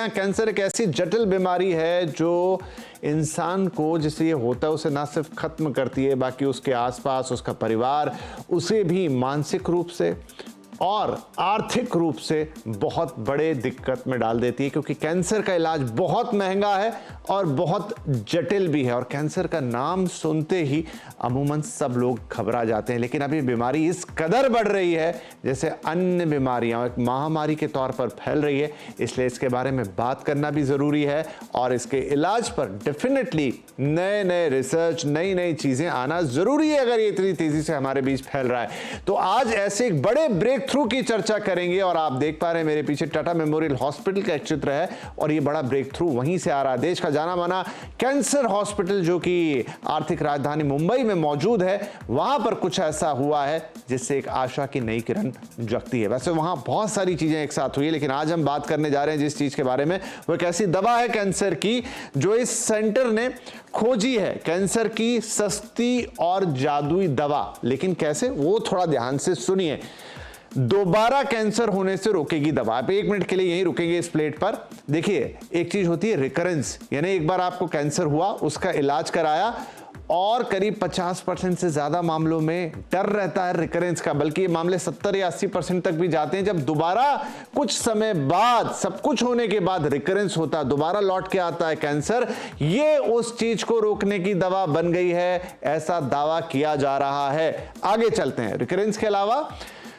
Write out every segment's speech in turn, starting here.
हैं, कैंसर एक ऐसी जटिल बीमारी है जो इंसान को जिससे ये होता है उसे ना सिर्फ खत्म करती है, बाकी उसके आसपास उसका परिवार उसे भी मानसिक रूप से और आर्थिक रूप से बहुत बड़े दिक्कत में डाल देती है, क्योंकि कैंसर का इलाज बहुत महंगा है और बहुत जटिल भी है। और कैंसर का नाम सुनते ही अमूमन सब लोग घबरा जाते हैं, लेकिन अभी बीमारी इस कदर बढ़ रही है जैसे अन्य बीमारियां एक महामारी के तौर पर फैल रही है। इसलिए इसके बारे में बात करना भी ज़रूरी है और इसके इलाज पर डेफिनेटली नए नए रिसर्च, नई नई चीज़ें आना ज़रूरी है अगर ये इतनी तेज़ी से हमारे बीच फैल रहा है। तो आज ऐसे एक बड़े ब्रेक थ्रू की चर्चा करेंगे और आप देख पा रहे हैं मेरे पीछे टाटा मेमोरियल हॉस्पिटल का एक चित्र है और ये बड़ा ब्रेक थ्रू वहीं से आ रहा है। देश का जाना माना कैंसर हॉस्पिटल जो कि आर्थिक राजधानी मुंबई में मौजूद है, वहां पर कुछ ऐसा हुआ है जिससे एक आशा की नई किरण जगती है। वैसे वहां बहुत सारी चीजें एक साथ हुई है, लेकिन आज हम बात करने जा रहे हैं जिस चीज के बारे में, वो एक ऐसी दवा है कैंसर की जो इस सेंटर ने खोजी है। कैंसर की सस्ती और जादुई दवा, लेकिन कैसे, वो थोड़ा ध्यान से सुनिए। दोबारा कैंसर होने से रोकेगी दवा। आप 1 मिनट के लिए यहीं रुकेंगे इस प्लेट पर। देखिए, एक चीज होती है रिकरेंस, यानी एक बार आपको कैंसर हुआ, उसका इलाज कराया और करीब 50% से ज्यादा मामलों में डर रहता है रिकरेंस का, बल्कि ये मामले 70 या 80% तक भी जाते हैं। जब दोबारा कुछ समय बाद, सब कुछ होने के बाद रिकरेंस होता है, दोबारा लौट के आता है कैंसर, ये उस चीज को रोकने की दवा बन गई है, ऐसा दावा किया जा रहा है। आगे चलते हैं। रिकरेंस के अलावा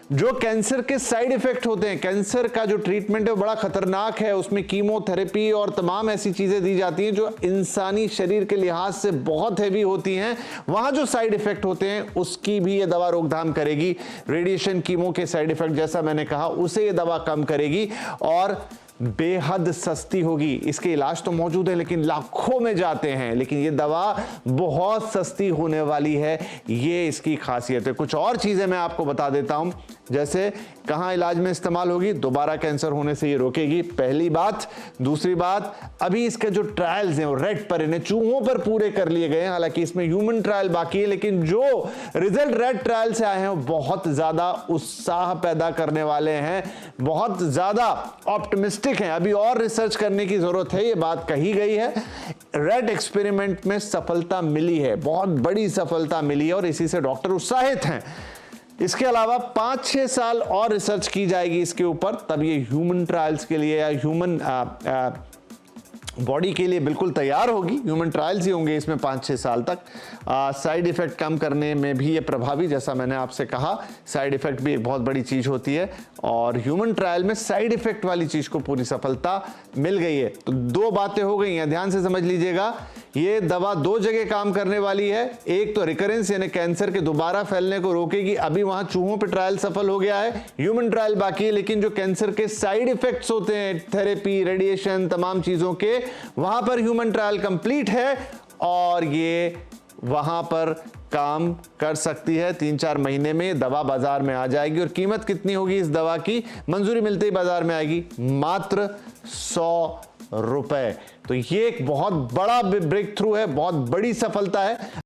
जो कैंसर के साइड इफेक्ट होते हैं, कैंसर का जो ट्रीटमेंट है वो बड़ा खतरनाक है। उसमें कीमोथेरेपी और तमाम ऐसी चीजें दी जाती हैं जो इंसानी शरीर के लिहाज से बहुत हैवी होती हैं। वहां जो साइड इफेक्ट होते हैं उसकी भी ये दवा रोकथाम करेगी। रेडिएशन, कीमो के साइड इफेक्ट जैसा मैंने कहा, उसे ये दवा कम करेगी और बेहद सस्ती होगी। इसके इलाज तो मौजूद है लेकिन लाखों में जाते हैं, लेकिन ये दवा बहुत सस्ती होने वाली है, ये इसकी खासियत है। कुछ और चीजें मैं आपको बता देता हूं, जैसे कहां इलाज में इस्तेमाल होगी, दोबारा कैंसर होने से ये रोकेगी, पहली बात। दूसरी बात, अभी इसके जो ट्रायल्स हैं वो रेट पर, इन्हें चूहों पर पूरे कर लिए गए हैं, हालांकि इसमें ह्यूमन ट्रायल बाकी है, लेकिन जो रिजल्ट रेड ट्रायल से आए हैं वो बहुत ज्यादा उत्साह पैदा करने वाले हैं, बहुत ज्यादा ऑप्टिमिस्टिक हैं। अभी और रिसर्च करने की जरूरत है, ये बात कही गई है। रेड एक्सपेरिमेंट में सफलता मिली है, बहुत बड़ी सफलता मिली है और इसी से डॉक्टर उत्साहित हैं। इसके अलावा 5-6 साल और रिसर्च की जाएगी इसके ऊपर, तब ये ह्यूमन ट्रायल्स के लिए या ह्यूमन बॉडी के लिए बिल्कुल तैयार होगी। ह्यूमन ट्रायल्स ही होंगे इसमें 5-6 साल तक। साइड इफेक्ट कम करने में भी ये प्रभावी, जैसा मैंने आपसे कहा, साइड इफेक्ट भी एक बहुत बड़ी चीज होती है और ह्यूमन ट्रायल में साइड इफेक्ट वाली चीज को पूरी सफलता मिल गई है। तो 2 बातें हो गई हैं, ध्यान से समझ लीजिएगा। ये दवा 2 जगह काम करने वाली है। एक तो रिकरेंस यानी कैंसर के दोबारा फैलने को रोकेगी, अभी वहां चूहों पे ट्रायल सफल हो गया है, ह्यूमन ट्रायल बाकी है, लेकिन जो कैंसर के साइड इफेक्ट्स होते हैं, थेरेपी, रेडिएशन, तमाम चीजों के, वहां पर ह्यूमन ट्रायल कंप्लीट है और ये वहां पर काम कर सकती है। 3-4 महीने में दवा बाजार में आ जाएगी। और कीमत कितनी होगी इस दवा की, मंजूरी मिलते ही बाजार में आएगी, मात्र 100 रुपए। तो ये एक बहुत बड़ा ब्रेक थ्रू है, बहुत बड़ी सफलता है।